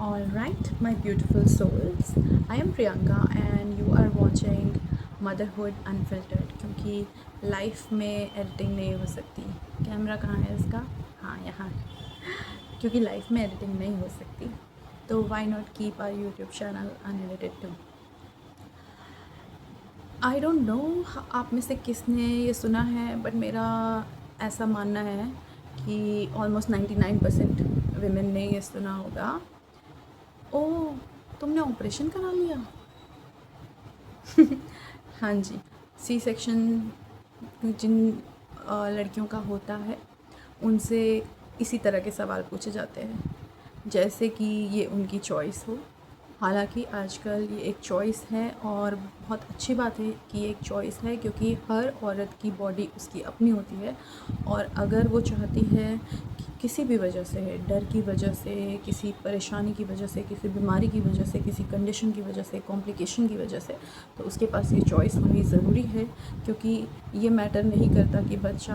All right, my beautiful souls. I am Priyanka and you are watching Motherhood Unfiltered क्योंकि life में editing नहीं हो सकती। Camera कहाँ है इसका? हाँ, यहाँ। क्योंकि लाइफ में एडिटिंग नहीं हो सकती तो why not keep our YouTube channel unedited too. I don't know आप में से किसने ये सुना है, बट मेरा ऐसा मानना है कि ऑलमोस्ट 99% विमेन ने ये सुना होगा। ओह, तुमने ऑपरेशन करा लिया? हाँ जी, सी सेक्शन जिन लड़कियों का होता है उनसे इसी तरह के सवाल पूछे जाते हैं, जैसे कि ये उनकी चॉइस हो। हालांकि आजकल ये एक चॉइस है और बहुत अच्छी बात है कि ये एक चॉइस है, क्योंकि हर औरत की बॉडी उसकी अपनी होती है। और अगर वो चाहती है कि किसी भी वजह से, डर की वजह से, किसी परेशानी की वजह से, किसी बीमारी की वजह से, किसी कंडीशन की वजह से, कॉम्प्लिकेशन की वजह से, तो उसके पास ये चॉइस होनी ज़रूरी है। क्योंकि ये मैटर नहीं करता कि बच्चा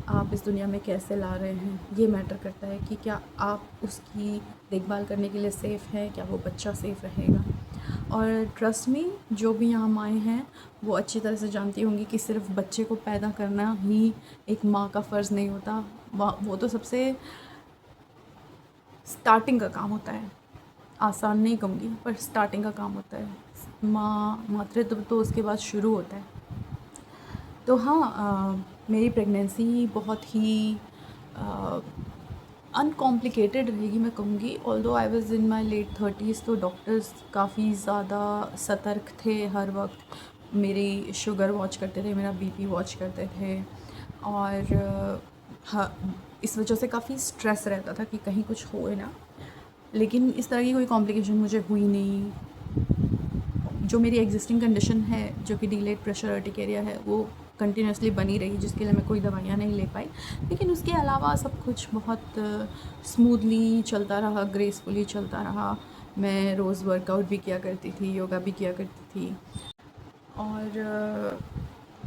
आप इस दुनिया में कैसे ला रहे हैं, ये मैटर करता है कि क्या आप उसकी देखभाल करने के लिए सेफ़ हैं, क्या वो बच्चा सेफ़ रहेगा। और ट्रस्ट मी, जो भी यहाँ माएँ हैं वो अच्छी तरह से जानती होंगी कि सिर्फ बच्चे को पैदा करना ही एक माँ का फ़र्ज़ नहीं होता। वो तो सबसे स्टार्टिंग का काम होता है। आसान नहीं कहूँगी, पर स्टार्टिंग का काम होता है। मातृत्व तो उसके बाद शुरू होता है। तो हाँ, मेरी प्रेगनेंसी बहुत ही अनकॉम्प्लिकेटेड रहेगी, मैं कहूँगी। Although I was in my late 30s, तो डॉक्टर्स काफ़ी ज़्यादा सतर्क थे हर वक्त। मेरी शुगर वॉच करते थे, मेरा बीपी वॉच करते थे। और हाँ, इस वजह से काफ़ी स्ट्रेस रहता था कि कहीं कुछ होए ना। लेकिन इस तरह की कोई कॉम्प्लिकेशन मुझे हुई नहीं। जो मेरी एग्जिस्टिंग कंडीशन है, जो कि डिलेड प्रेशर अर्टिकेरिया है, वो कंटिन्यूसली बनी रही, जिसके लिए मैं कोई दवाइयाँ नहीं ले पाई। लेकिन उसके अलावा सब कुछ बहुत स्मूथली चलता रहा, ग्रेसफुली चलता रहा। मैं रोज़ वर्कआउट भी किया करती थी, योगा भी किया करती थी। और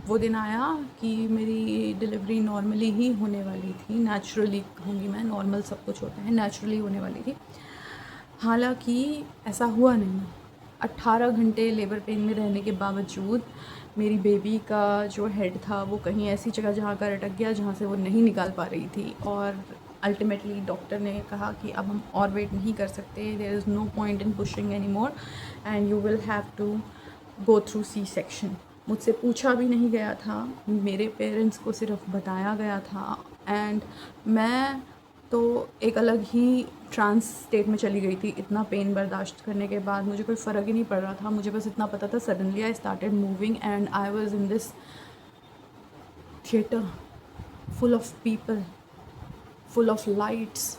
वो दिन आया कि मेरी डिलीवरी नॉर्मली ही होने वाली थी, नेचुरली कहूँगी मैं, नॉर्मल सब कुछ होता है, नेचुरली होने वाली थी। हालांकि ऐसा हुआ नहीं। 18 घंटे लेबर पेन में रहने के बावजूद मेरी बेबी का जो हेड था वो कहीं ऐसी जगह जहाँ का अटक गया जहाँ से वो नहीं निकाल पा रही थी। और अल्टीमेटली डॉक्टर ने कहा कि अब हम और वेट नहीं कर सकते, there is no point in pushing any more and you will have to go through C section. मुझसे पूछा भी नहीं गया था, मेरे पेरेंट्स को सिर्फ बताया गया था। एंड मैं तो एक अलग ही ट्रांस स्टेट में चली गई थी। इतना पेन बर्दाश्त करने के बाद मुझे कोई फ़र्क ही नहीं पड़ रहा था। मुझे बस इतना पता था, suddenly I started moving and I was in this theatre full of people, full of lights,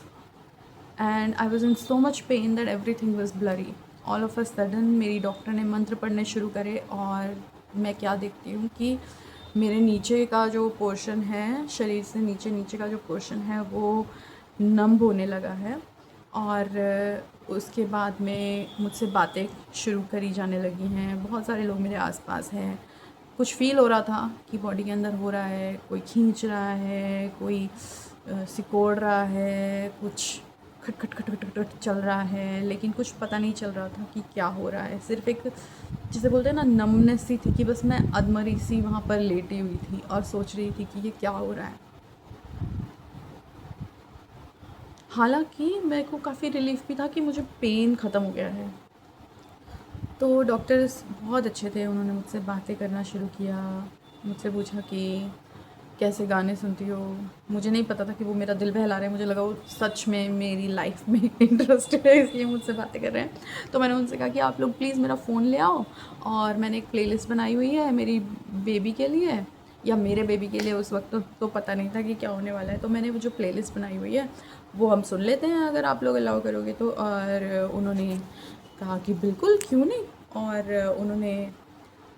and I was in so much pain that everything was blurry. All of a sudden मेरी doctor ने मंत्र पढ़ने शुरू करे और मैं क्या देखती हूँ कि मेरे नीचे का जो पोर्शन है, शरीर से नीचे नीचे का जो पोर्शन है वो नम होने लगा है। और उसके बाद में मुझसे बातें शुरू करी जाने लगी हैं। बहुत सारे लोग मेरे आसपास हैं। कुछ फ़ील हो रहा था कि बॉडी के अंदर हो रहा है, कोई खींच रहा है, कोई सिकोड़ रहा है, कुछ खट खट खट खट खट चल रहा है, लेकिन कुछ पता नहीं चल रहा था कि क्या हो रहा है। सिर्फ एक, जिसे बोलते हैं ना, नमनेस सी थी कि बस मैं अधमरी सी वहाँ पर लेटी हुई थी और सोच रही थी कि ये क्या हो रहा है। हालांकि मेरे को काफ़ी रिलीफ भी था कि मुझे पेन ख़त्म हो गया है। तो डॉक्टर्स बहुत अच्छे थे, उन्होंने मुझसे बातें करना शुरू किया। मुझसे पूछा कि कैसे गाने सुनती हो। मुझे नहीं पता था कि वो मेरा दिल बहला रहे हैं, मुझे लगा वो सच में मेरी लाइफ में इंटरेस्टेड है, इसलिए मुझसे बातें कर रहे हैं। तो मैंने उनसे कहा कि आप लोग प्लीज़ मेरा फ़ोन ले आओ, और मैंने एक प्लेलिस्ट बनाई हुई है मेरी बेबी के लिए, या मेरे बेबी के लिए। उस वक्त तो पता नहीं था कि क्या होने वाला है। तो मैंने वो जो प्लेलिस्ट बनाई हुई है वो हम सुन लेते हैं अगर आप लोग अलाउ करोगे तो। और उन्होंने कहा कि बिल्कुल, क्यों नहीं। और उन्होंने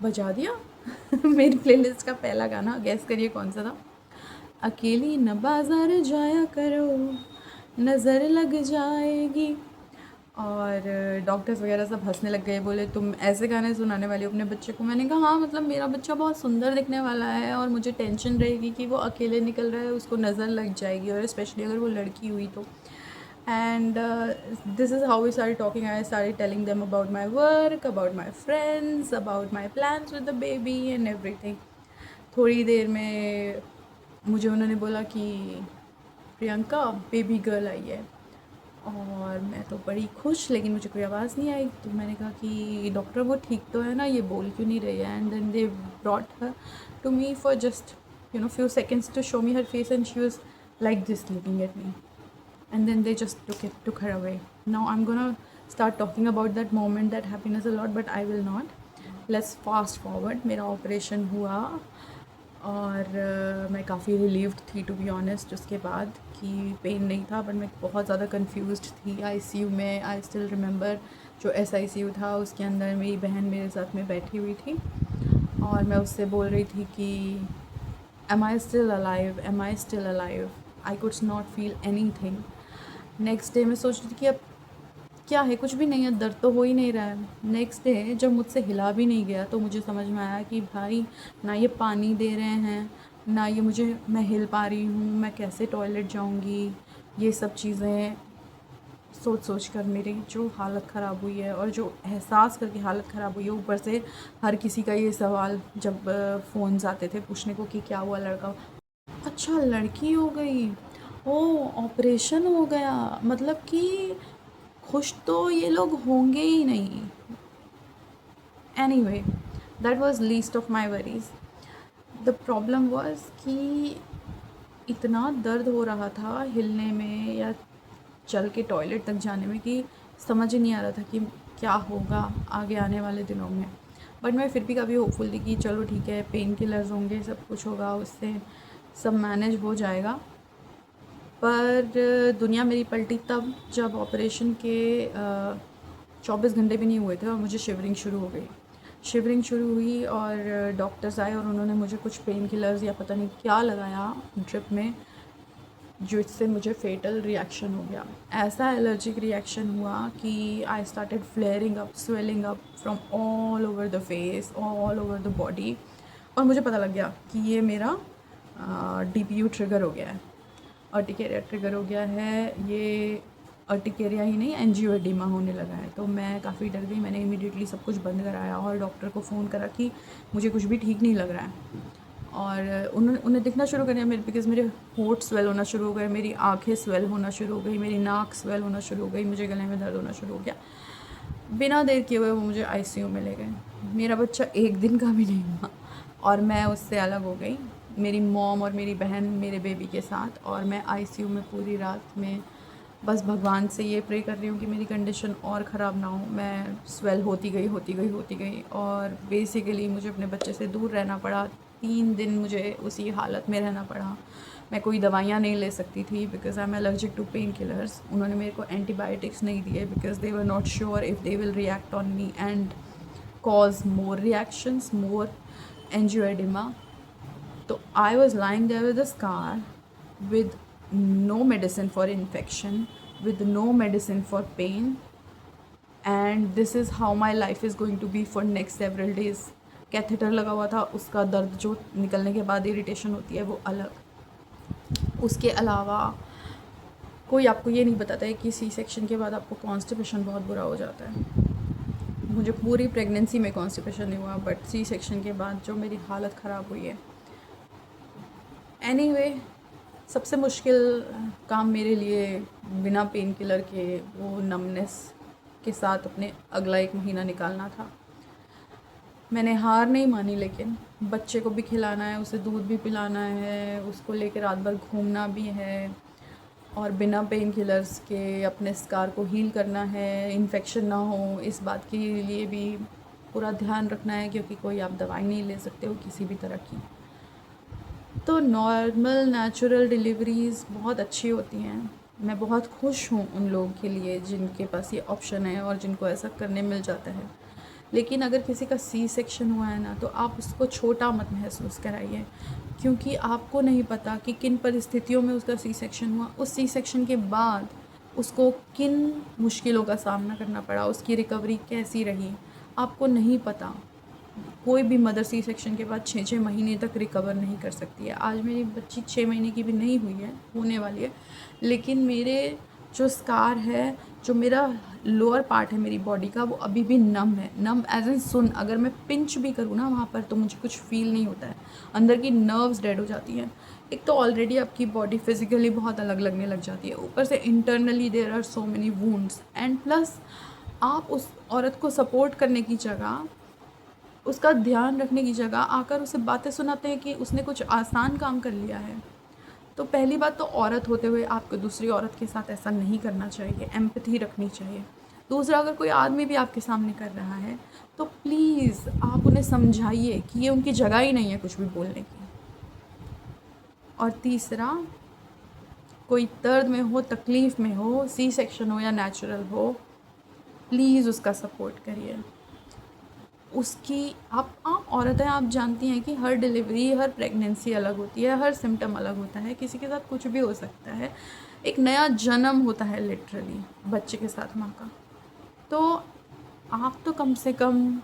बजा दिया मेरी प्लेलिस्ट का पहला गाना। गैस करिए कौन सा था? अकेली न बाज़ार जाया करो, नज़र लग जाएगी। और डॉक्टर्स वगैरह सब हंसने लग गए, बोले तुम ऐसे गाने सुनाने वाली हो अपने बच्चे को? मैंने कहा हाँ, मतलब मेरा बच्चा बहुत सुंदर दिखने वाला है और मुझे टेंशन रहेगी कि वो अकेले निकल रहा है, उसको नज़र लग जाएगी, और स्पेशली अगर वो लड़की हुई तो। And this is how we started talking. I started telling them about my work, about my friends, about my plans with the baby and everything. थोड़ी देर में मुझे उन्होंने बोला कि प्रियंका बेबी गर्ल आई है, और मैं तो बड़ी खुश, लेकिन मुझे कोई आवाज़ नहीं आई। तो मैंने कहा कि डॉक्टर वो ठीक तो है ना, ये बोल क्यों नहीं रही है। And then they brought her to me for just few seconds to show me her face, and she was like this looking at me, and then they just took her away. Now I'm gonna start talking about that moment, that happiness a lot, but I will not. Let's fast forward. मेरा operation हुआ और मैं काफ़ी relieved थी to be honest उसके बाद, कि pen नहीं था, बट मैं बहुत ज़्यादा कंफ्यूज्ड थी। आईसीयू में आई स्टिल रिमेंबर जो एसआईसीयू था उसके अंदर मेरी बहन मेरे साथ में बैठी हुई थी, और मैं उससे बोल रही थी कि am I still alive, am I still alive? I could not feel anything. Next day मैं सोच रही थी कि अब क्या है, कुछ भी नहीं है, दर्द तो हो ही नहीं रहा है। नेक्स्ट डे जब मुझसे हिला भी नहीं गया तो मुझे समझ में आया कि भाई ना ये पानी दे रहे हैं, ना ये मुझे, मैं हिल पा रही हूँ, मैं कैसे टॉयलेट जाऊँगी। ये सब चीज़ें सोच कर मेरी जो हालत ख़राब हुई है, और जो एहसास करके हालत ख़राब हुई है, ऊपर से हर किसी का ये सवाल जब फ़ोन्स आते थे पूछने को कि क्या हुआ, लड़का, अच्छा लड़की हो गई, ओ ऑपरेशन हो गया, मतलब कि खुश तो ये लोग होंगे ही नहीं। Anyway, that was least of my worries. The problem was कि इतना दर्द हो रहा था हिलने में या चल के टॉयलेट तक जाने में कि समझ ही नहीं आ रहा था कि क्या होगा आगे आने वाले दिनों में। बट मैं फिर भी काफ़ी होपफुल थी कि चलो ठीक है, पेन किलर्स होंगे, सब कुछ होगा, उससे सब मैनेज हो जाएगा। पर दुनिया मेरी पलटी तब जब ऑपरेशन के 24 घंटे भी नहीं हुए थे और मुझे शिवरिंग शुरू हो गई। शिवरिंग शुरू हुई और डॉक्टर्स आए और उन्होंने मुझे कुछ पेन किलर्स या पता नहीं क्या लगाया ड्रिप में, जिससे मुझे फेटल रिएक्शन हो गया। ऐसा एलर्जिक रिएक्शन हुआ कि I started flaring up, swelling up from all over the face, all over the body, और मुझे पता लग गया कि ये मेरा DPU ट्रिगर हो गया है, अर्टिकेरिया ट्रिगर हो गया है। ये अर्टिकेरिया ही नहीं, एंजियोएडिमा होने लगा है। तो मैं काफ़ी डर गई। मैंने इमीडिएटली सब कुछ बंद कराया और डॉक्टर को फ़ोन करा कि मुझे कुछ भी ठीक नहीं लग रहा है। और उन्हें दिखना शुरू कर दिया मेरे, बिकॉज़ मेरे होंठ स्वेल होना शुरू हो गए, मेरी आंखें स्वेल होना शुरू हो गई, मेरी नाक स्वेल होना शुरू हो गई, मुझे गले में दर्द होना शुरू हो गया। बिना देर किए हुए वो मुझे आईसीयू में ले गए। मेरा बच्चा एक दिन का भी नहीं हुआ और मैं उससे अलग हो गई, मेरी मॉम और मेरी बहन मेरे बेबी के साथ, और मैं आईसीयू में पूरी रात में बस भगवान से ये प्रे कर रही हूँ कि मेरी कंडीशन और ख़राब ना हो। मैं स्वेल होती गई और बेसिकली मुझे अपने बच्चे से दूर रहना पड़ा। 3 दिन मुझे उसी हालत में रहना पड़ा। मैं कोई दवाइयाँ नहीं ले सकती थी because I am allergic to pain killers. उन्होंने मेरे को एंटीबायोटिक्स नहीं दिए because they were not sure if they will react on me and cause more reactions, more angioedema. तो I was lying there with a scar with no medicine for infection, with no medicine for pain, and this is how my life is going to be for next several days. Catheter लगा हुआ था, उसका दर्द जो निकलने के बाद irritation होती है वो अलग। उसके अलावा कोई आपको ये नहीं बताता है कि सी सेक्शन के बाद आपको कॉन्स्टिपेशन बहुत बुरा हो जाता है। मुझे पूरी प्रेगनेंसी में कॉन्स्टिपेशन नहीं हुआ, बट सी सेक्शन के बाद जो मेरी हालत ख़राब हुई है। एनीवे, सबसे मुश्किल काम मेरे लिए बिना पेन किलर के वो नमनेस के साथ अपने अगला 1 महीना निकालना था। मैंने हार नहीं मानी, लेकिन बच्चे को भी खिलाना है, उसे दूध भी पिलाना है, उसको लेकर रात भर घूमना भी है, और बिना पेन किलर्स के अपने स्कार को हील करना है, इन्फेक्शन ना हो, इस बात के लिए भी पूरा ध्यान रखना है, क्योंकि कोई आप दवाई नहीं ले सकते हो किसी भी तरह की। तो नॉर्मल नेचुरल डिलीवरीज़ बहुत अच्छी होती हैं। मैं बहुत खुश हूँ उन लोगों के लिए जिनके पास ये ऑप्शन है और जिनको ऐसा करने मिल जाता है। लेकिन अगर किसी का सी सेक्शन हुआ है ना, तो आप उसको छोटा मत महसूस कराइए, क्योंकि आपको नहीं पता कि किन परिस्थितियों में उसका सी सेक्शन हुआ, उस सी सेक्शन के बाद उसको किन मुश्किलों का सामना करना पड़ा, उसकी रिकवरी कैसी रही, आपको नहीं पता। कोई भी मदर सी सेक्शन के बाद 6-6 महीने तक रिकवर नहीं कर सकती है। आज मेरी बच्ची 6 महीने की भी नहीं हुई है, होने वाली है, लेकिन मेरे जो स्कार है, जो मेरा लोअर पार्ट है मेरी बॉडी का, वो अभी भी नम है। नम एज इन सुन, अगर मैं पिंच भी करूँ ना वहाँ पर तो मुझे कुछ फील नहीं होता है, अंदर की नर्व्स डेड हो जाती हैं। एक तो ऑलरेडी आपकी बॉडी फिजिकली बहुत अलग लगने लग जाती है, ऊपर से internally there are so many wounds, and plus आप उस औरत को सपोर्ट करने की जगह, उसका ध्यान रखने की जगह आकर उसे बातें सुनाते हैं कि उसने कुछ आसान काम कर लिया है। तो पहली बात तो औरत होते हुए आपको दूसरी औरत के साथ ऐसा नहीं करना चाहिए, एम्पैथी रखनी चाहिए। दूसरा, अगर कोई आदमी भी आपके सामने कर रहा है तो प्लीज़ आप उन्हें समझाइए कि ये उनकी जगह ही नहीं है कुछ भी बोलने की। और तीसरा, कोई दर्द में हो, तकलीफ़ में हो, सी सेक्शन हो या नेचुरल हो, प्लीज़ उसका सपोर्ट करिए। उसकी आप औरतें, आप जानती हैं कि हर डिलीवरी, हर प्रेगनेंसी अलग होती है, हर सिम्टम अलग होता है, किसी के साथ कुछ भी हो सकता है। एक नया जन्म होता है लिटरली बच्चे के साथ माँ का। तो आप तो कम से कम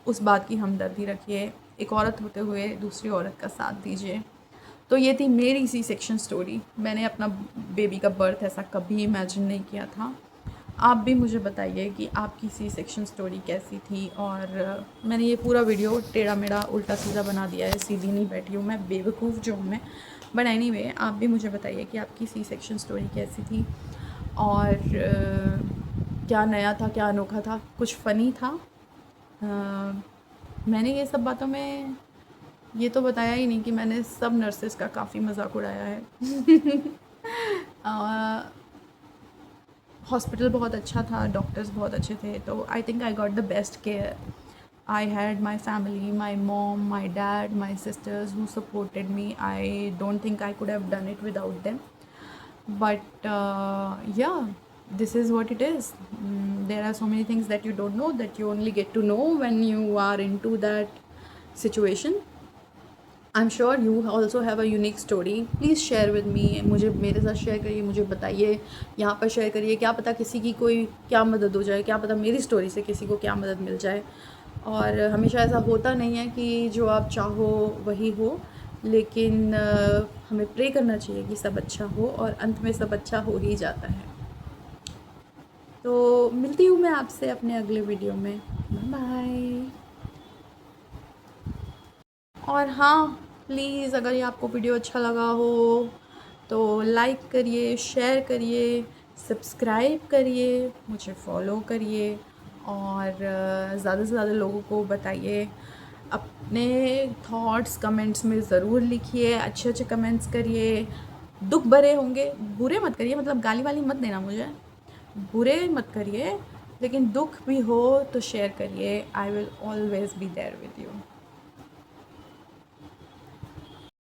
उस बात की हमदर्दी रखिए, एक औरत होते हुए दूसरी औरत का साथ दीजिए। तो ये थी मेरी सी सेक्शन स्टोरी। मैंने अपना बेबी का बर्थ ऐसा कभी इमेजिन नहीं किया था। आप भी मुझे बताइए कि आपकी सी सेक्शन स्टोरी कैसी थी। और मैंने ये पूरा वीडियो टेढ़ा मेढ़ा उल्टा सीधा बना दिया है, सीधी नहीं बैठी हूँ मैं, बेवकूफ़ जो हूँ मैं। बट एनीवे, आप भी मुझे बताइए कि आपकी सी सेक्शन स्टोरी कैसी थी, और क्या नया था, क्या अनोखा था, कुछ फ़नी था। मैंने ये सब बातों में ये तो बताया ही नहीं कि मैंने सब नर्सेस का काफ़ी मजाक उड़ाया है। हॉस्पिटल बहुत अच्छा था, डॉक्टर्स बहुत अच्छे थे, तो I think I got the best care. I had my family, my mom, my dad, my sisters who supported me. I don't think I could have done it without them. But yeah, this is what it is. There are so many things that you don't know, that you only get to know when you are into that situation. I'm sure you also have a unique story. Please share with me. मुझे मेरे साथ share करिए, मुझे बताइए, यहाँ पर share करिए। क्या पता किसी की कोई क्या मदद हो जाए, क्या पता मेरी स्टोरी से किसी को क्या मदद मिल जाए। और हमेशा ऐसा होता नहीं है कि जो आप चाहो वही हो, लेकिन हमें प्रे करना चाहिए कि सब अच्छा हो, और अंत में सब अच्छा हो ही जाता है। तो मिलती हूँ मैं आपसे अपने अगले वीडियो में। बाय। और हाँ, प्लीज़ अगर ये आपको वीडियो अच्छा लगा हो तो लाइक करिए, शेयर करिए, सब्सक्राइब करिए, मुझे फॉलो करिए, और ज़्यादा से ज़्यादा लोगों को बताइए। अपने थॉट्स कमेंट्स में ज़रूर लिखिए, अच्छे अच्छे कमेंट्स करिए। दुख भरे होंगे, बुरे मत करिए, मतलब गाली वाली मत देना मुझे, बुरे मत करिए, लेकिन दुख भी हो तो शेयर करिए। I will always be there with you.